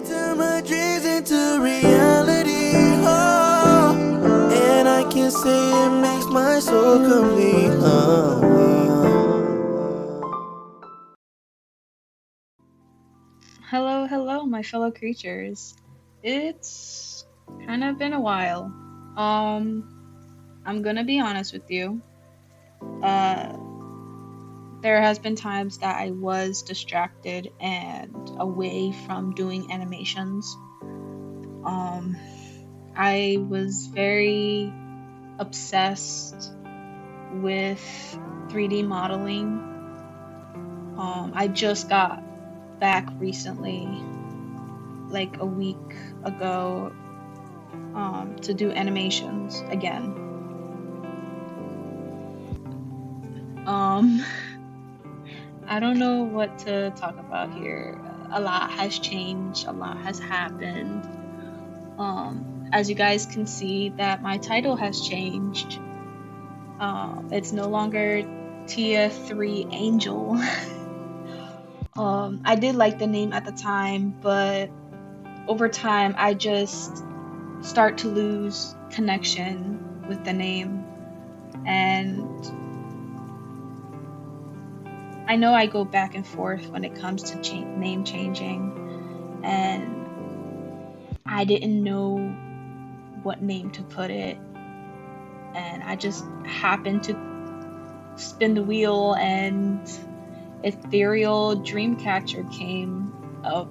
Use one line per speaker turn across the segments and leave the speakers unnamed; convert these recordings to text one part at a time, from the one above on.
Turn my dreams into reality, oh, and I can say it makes my soul complete,
Hello, my fellow creatures. It's kind of been a while. I'm gonna be honest with you. Uh, there has been times that I was distracted and away from doing animations. Um, I was very obsessed with 3D modeling. I just got back recently, like a week ago, to do animations again. Um, I don't know what to talk about here. A lot has changed, a lot has happened. As you guys can see, that my title has changed. It's no longer Tia 3 Angel. I did like the name at the time, but over time I just start to lose connection with the name, and I know I go back and forth when it comes to name changing, and I didn't know what name to put it, and I just happened to spin the wheel, and Ethereal Dreamcatcher came up.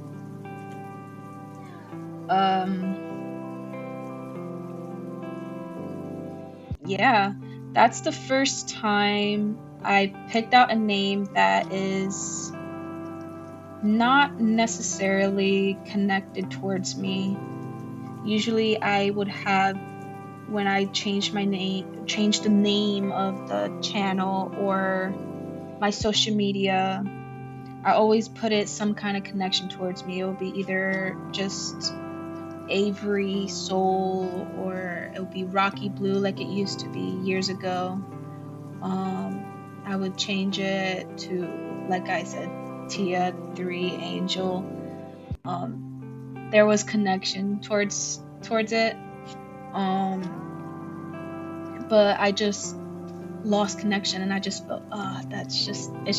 Yeah, that's the first time I picked out a name that is not necessarily connected towards me. Usually I would have, when I changed the name of the channel or my social media, I always put it some kind of connection towards me. It will be either just Avery Soul, or it would be Rocky Blue like it used to be years ago. I would change it to, like I said, Tia 3 Angel. There was connection towards it. But I just lost connection, and I just felt, it's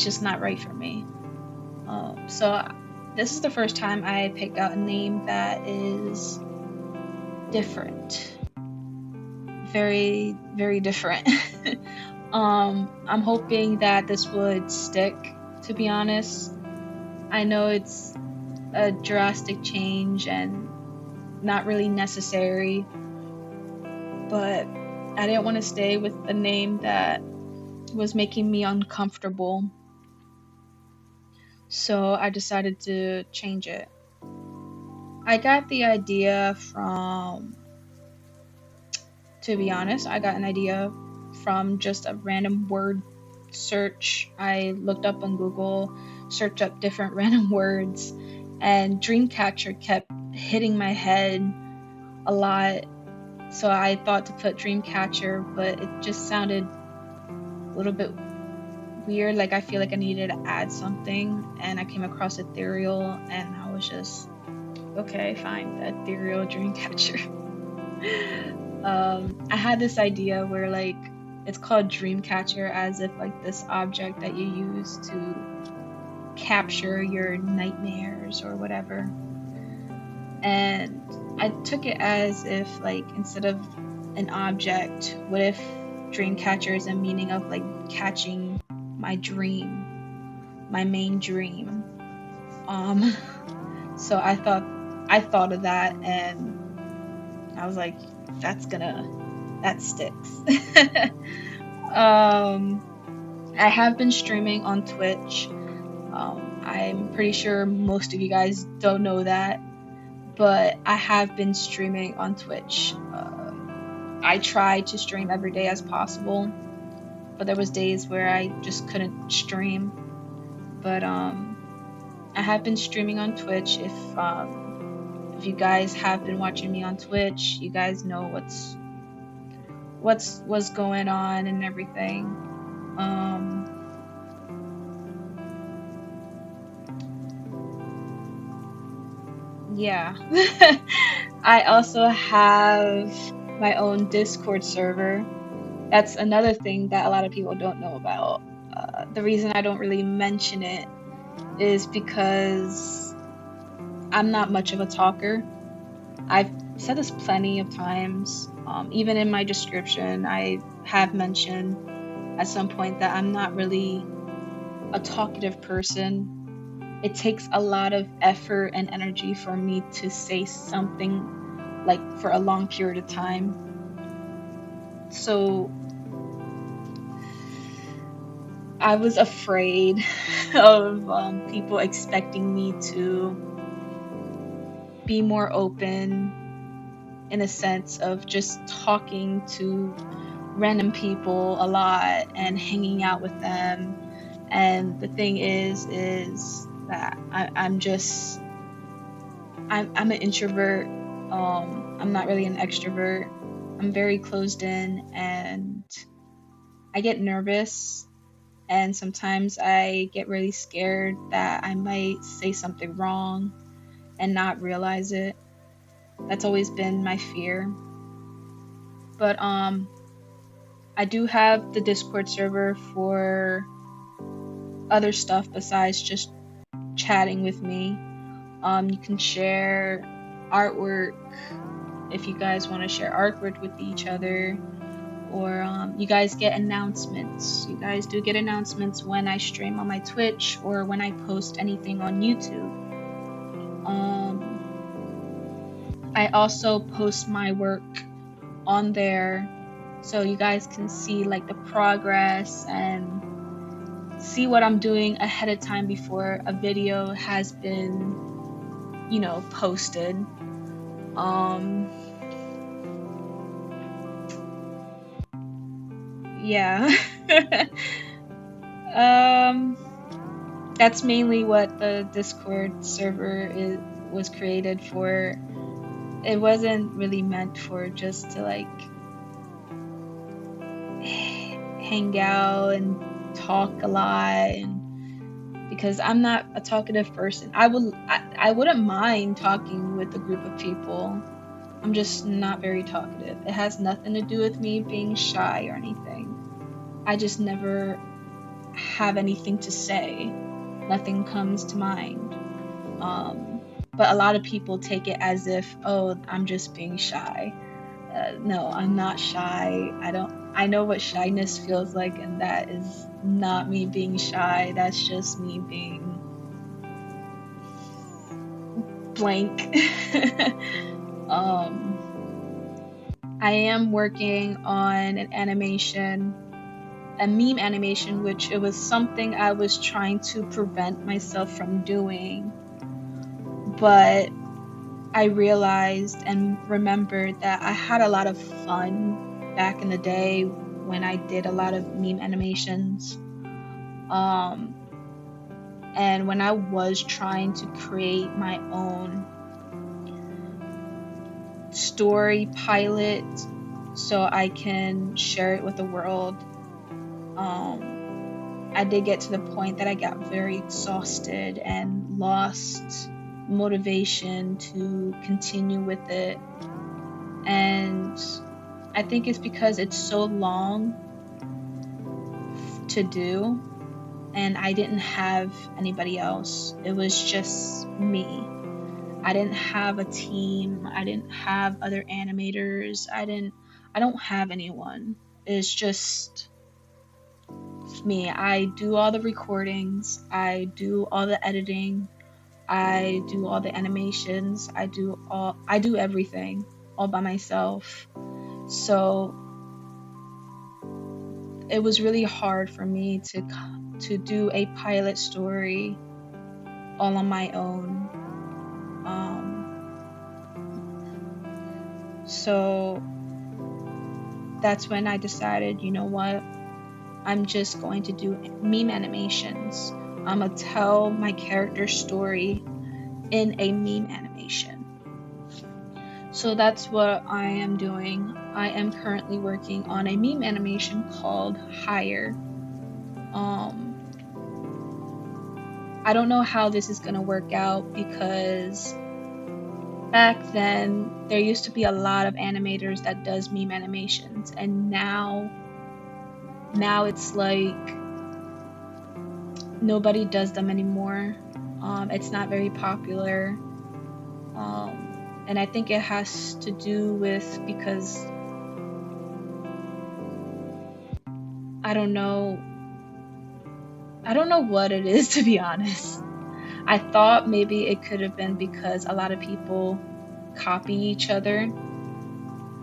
just not right for me. So this is the first time I picked out a name that is different, very, very different. I'm hoping that this would stick, to be honest. I know it's a drastic change and not really necessary, but I didn't want to stay with a name that was making me uncomfortable. So I decided to change it. I got the idea from, to be honest, I got an idea from just a random word search. I looked up on Google, searched up different random words, and Dreamcatcher kept hitting my head a lot. So I thought to put Dreamcatcher, but it just sounded a little bit weird. Like, I feel like I needed to add something, and I came across Ethereal, and I was just, okay, fine, the Ethereal Dreamcatcher. I had this idea where, like, it's called Dreamcatcher, as if like this object that you use to capture your nightmares or whatever. And I took it as if, like, instead of an object, what if Dreamcatcher is a meaning of like catching my dream, my main dream. So I thought of that, and I was like, that sticks. I have been streaming on Twitch. I'm pretty sure most of you guys don't know that, but I have been streaming on Twitch. I try to stream every day as possible, but there was days where I just couldn't stream. But I have been streaming on Twitch. If you guys have been watching me on Twitch, you guys know what's going on and everything. Yeah. I also have my own Discord server. That's another thing that a lot of people don't know about. The reason I don't really mention it is because I'm not much of a talker. I've said this plenty of times. Even in my description, I have mentioned at some point that I'm not really a talkative person. It takes a lot of effort and energy for me to say something like for a long period of time. So I was afraid of people expecting me to be more open in a sense of just talking to random people a lot and hanging out with them. And the thing is that I'm an introvert. I'm not really an extrovert. I'm very closed in, and I get nervous, and sometimes I get really scared that I might say something wrong and not realize it. That's always been my fear. But I do have the Discord server for other stuff besides just chatting with me. You can share artwork if you guys want to share artwork with each other, or you guys get announcements. You guys do get announcements when I stream on my Twitch or when I post anything on YouTube. I also post my work on there so you guys can see like the progress and see what I'm doing ahead of time before a video has been, posted. Yeah. That's mainly what the Discord server was created for. It wasn't really meant for just to like hang out and talk a lot, and because I'm not a talkative person. I wouldn't mind talking with a group of people. I'm just not very talkative. It has nothing to do with me being shy or anything. I just never have anything to say. Nothing comes to mind. But a lot of people take it as if, oh, I'm just being shy. No, I'm not shy. I know what shyness feels like, and that is not me being shy. That's just me being blank. I am working on an animation, a meme animation, which it was something I was trying to prevent myself from doing. But I realized and remembered that I had a lot of fun back in the day when I did a lot of meme animations. And when I was trying to create my own story pilot so I can share it with the world, I did get to the point that I got very exhausted and lost motivation to continue with it. And I think it's because it's so long to do, and I didn't have anybody else. It was just me. I didn't have a team. I didn't have other animators. I don't have anyone. It's just me. I do all the recordings. I do all the editing. I do all the animations. I do everything all by myself. So it was really hard for me to do a pilot story all on my own. So that's when I decided, you know what? I'm just going to do meme animations. I'm gonna tell my character's story in a meme animation. So that's what I am doing. I am currently working on a meme animation called Higher. I don't know how this is gonna work out because back then there used to be a lot of animators that does meme animations, and now it's like nobody does them anymore. It's not very popular. And I think it has to do with because I don't know what it is, to be honest. I thought maybe it could have been because a lot of people copy each other,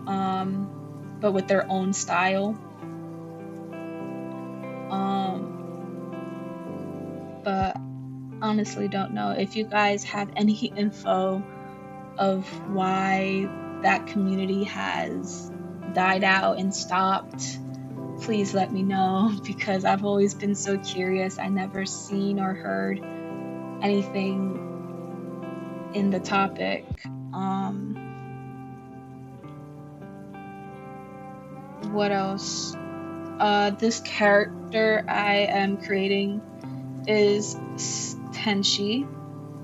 but with their own style. But honestly don't know. If you guys have any info of why that community has died out and stopped, please let me know, because I've always been so curious. I never seen or heard anything in the topic. What else? This character I am creating is Tenshi,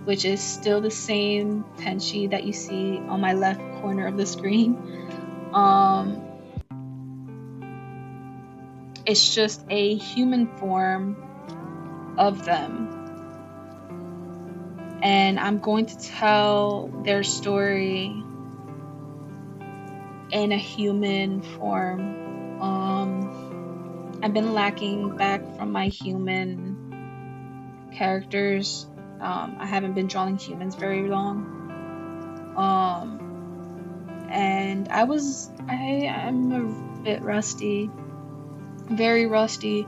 which is still the same Tenshi that you see on my left corner of the screen. It's just a human form of them. And I'm going to tell their story in a human form. I've been lacking back from my human characters. I haven't been drawing humans very long. And I'm a bit rusty, very rusty,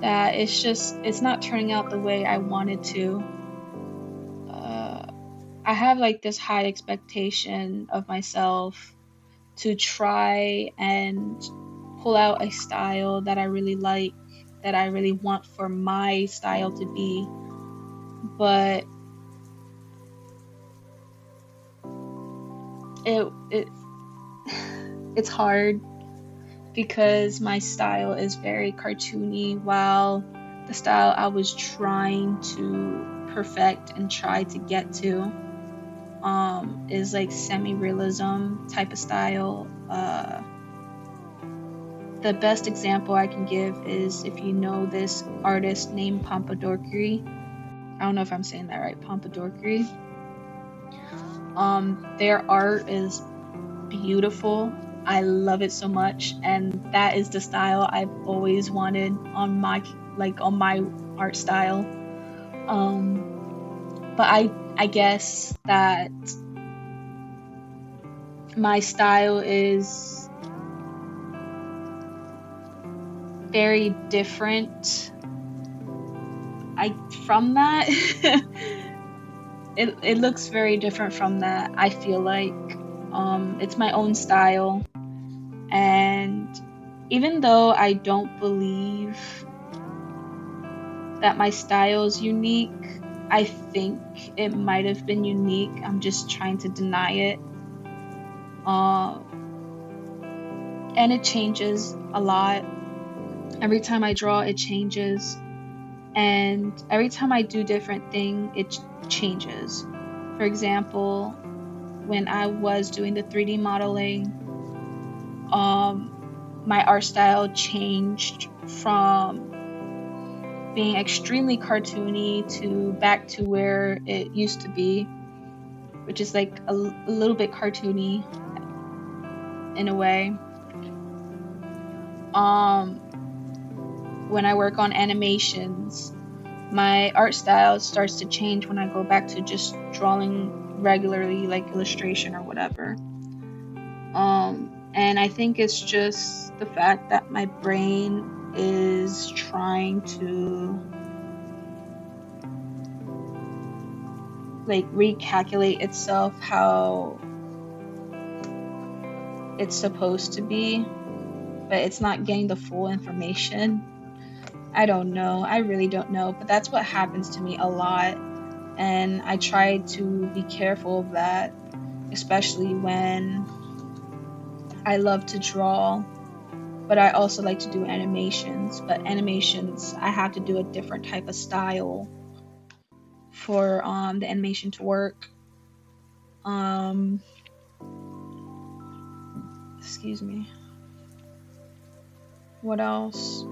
that it's not turning out the way I wanted to. I have like this high expectation of myself to try and pull out a style that I really like, that I really want for my style to be. But it's hard because my style is very cartoony, while the style I was trying to perfect and try to get to is like semi-realism type of style. The best example I can give is if you know this artist named Pompadorkri. I don't know if I'm saying that right, Pompadorkri. Their art is beautiful. I love it so much, and that is the style I've always wanted on my art style. But I guess that my style is very different from that. It looks very different from that. I feel like it's my own style, and even though I don't believe that my style is unique, I think it might have been unique. I'm just trying to deny it. And it changes a lot. Every time I draw, it changes. And every time I do different thing, it changes. For example, when I was doing the 3D modeling, my art style changed from being extremely cartoony to back to where it used to be, which is like a little bit cartoony in a way. When I work on animations, my art style starts to change when I go back to just drawing regularly, like illustration or whatever. And I think it's just the fact that my brain is trying to like recalculate itself how it's supposed to be, but it's not getting the full information. I don't know. I really don't know, but that's what happens to me a lot, and I try to be careful of that, especially when I love to draw, but I also like to do animations. But animations, I have to do a different type of style for the animation to work. Excuse me. What else?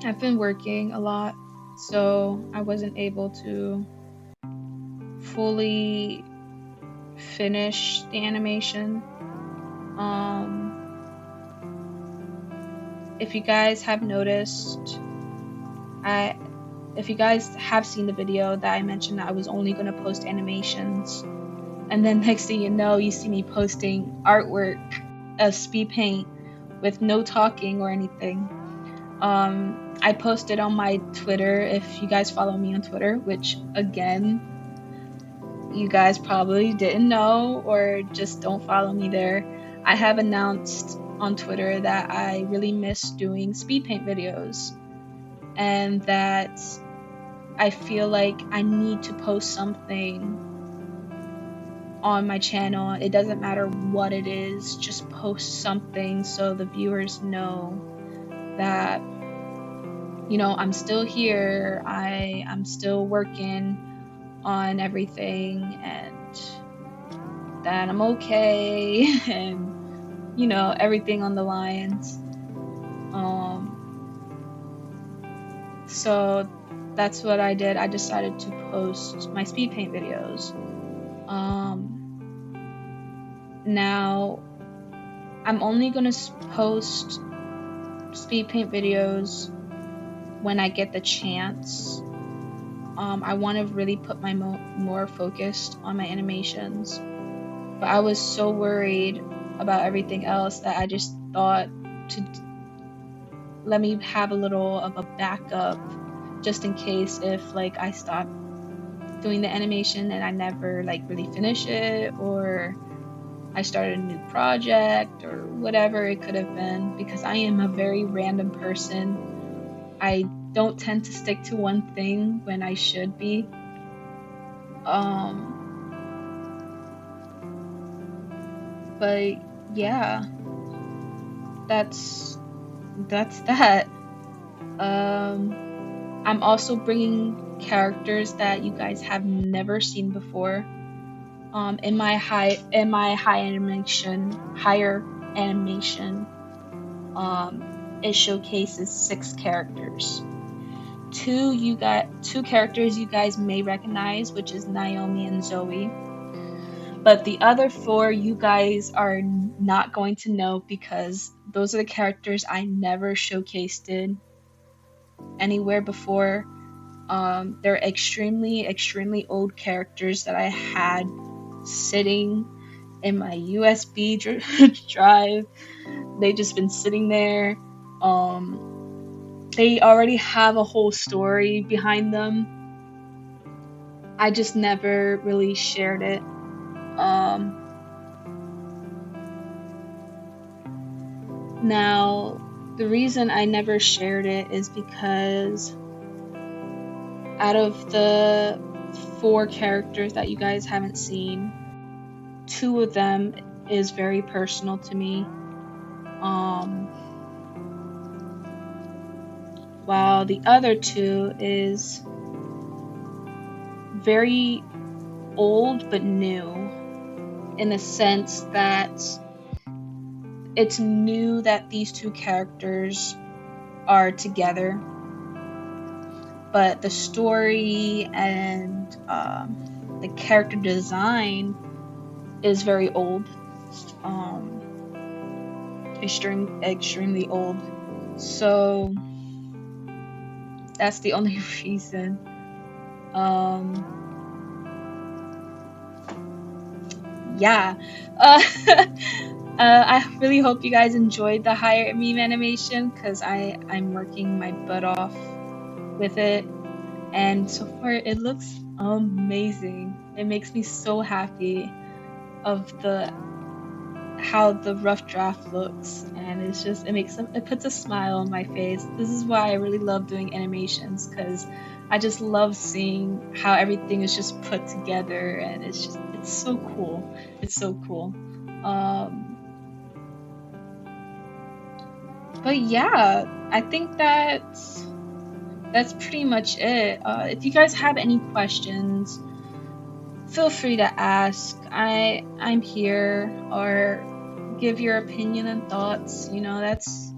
I've been working a lot, so I wasn't able to fully finish the animation. If you guys have noticed, if you guys have seen the video that I mentioned that I was only going to post animations, and then next thing you know, you see me posting artwork of speed paint with no talking or anything. I posted on my Twitter, if you guys follow me on Twitter, which again, you guys probably didn't know or just don't follow me there. I have announced on Twitter that I really miss doing speed paint videos and that I feel like I need to post something on my channel. It doesn't matter what it is, just post something so the viewers know that, you know, I'm still here, I'm still working on everything, and that I'm okay, and, you know, everything on the lines. So that's what I did. I decided to post my speed paint videos. Now I'm only gonna post speed paint videos when I get the chance. I want to really put my more focused on my animations, but I was so worried about everything else that I just thought to let me have a little of a backup just in case if like I stop doing the animation and I never like really finish it, or I started a new project or whatever it could have been, because I am a very random person. I don't tend to stick to one thing when I should be. But yeah, that's that. I'm also bringing characters that you guys have never seen before. In my higher animation, it showcases 6 characters. Two characters you guys may recognize, which is Naomi and Zoe. But the other 4 you guys are not going to know, because those are the characters I never showcased anywhere before. They're extremely old characters that I had sitting in my USB drive. They've just been sitting there. They already have a whole story behind them. I just never really shared it. Now, the reason I never shared it is because out of the 4 characters that you guys haven't seen, 2 of them is very personal to me. While the other 2 is very old but new, in the sense that it's new that these 2 characters are together, but the story and the character design is very old, extremely old. So that's the only reason. Yeah. I really hope you guys enjoyed the higher meme animation, because I'm working my butt off with it, and so far it looks amazing. It makes me so happy of how the rough draft looks, and it puts a smile on my face. This is why I really love doing animations, because I just love seeing how everything is just put together, and it's so cool. It's so cool. But yeah, I think that's that's pretty much it. If you guys have any questions, feel free to ask. I'm here, or give your opinion and thoughts. That's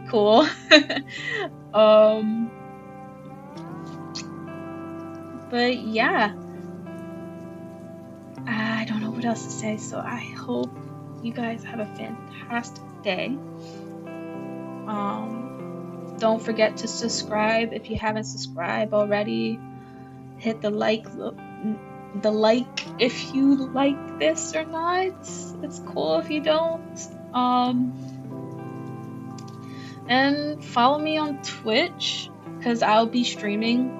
cool. um, but yeah, I don't know what else to say. So I hope you guys have a fantastic day. Don't forget to subscribe if you haven't subscribed already. Hit the like if you like this or not. It's cool if you don't. And follow me on Twitch, because I'll be streaming.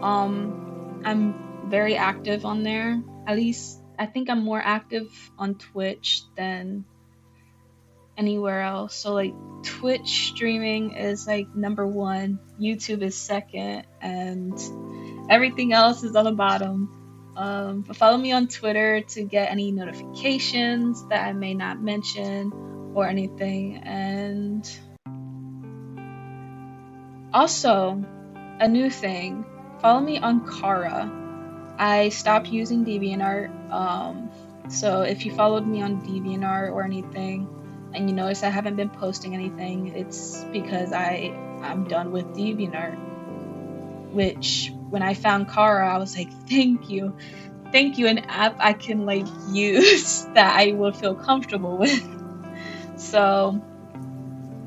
I'm very active on there. At least I think I'm more active on Twitch than anywhere else. So like Twitch streaming is like number one, YouTube is second, and everything else is on the bottom. But follow me on Twitter to get any notifications that I may not mention or anything. And also, a new thing, follow me on Kara. I stopped using DeviantArt. So if you followed me on DeviantArt or anything, and you notice I haven't been posting anything, it's because I'm done with DeviantArt. Which, when I found Kara, I was like, thank you, an app I can like use that I will feel comfortable with. So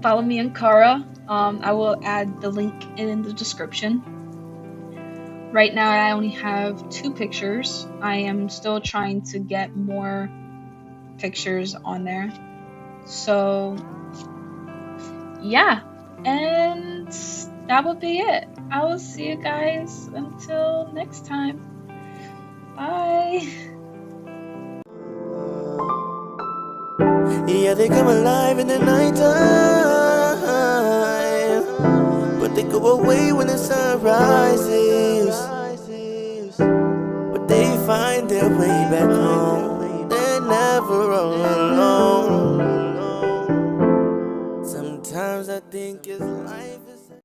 follow me on Kara. I will add the link in the description. Right now I only have 2 pictures. I am still trying to get more pictures on there. So yeah, and that will be it. I will see you guys until next time. Bye.
Yeah, they come alive in the nighttime, but they go away when the sun rises. But they find their way back home.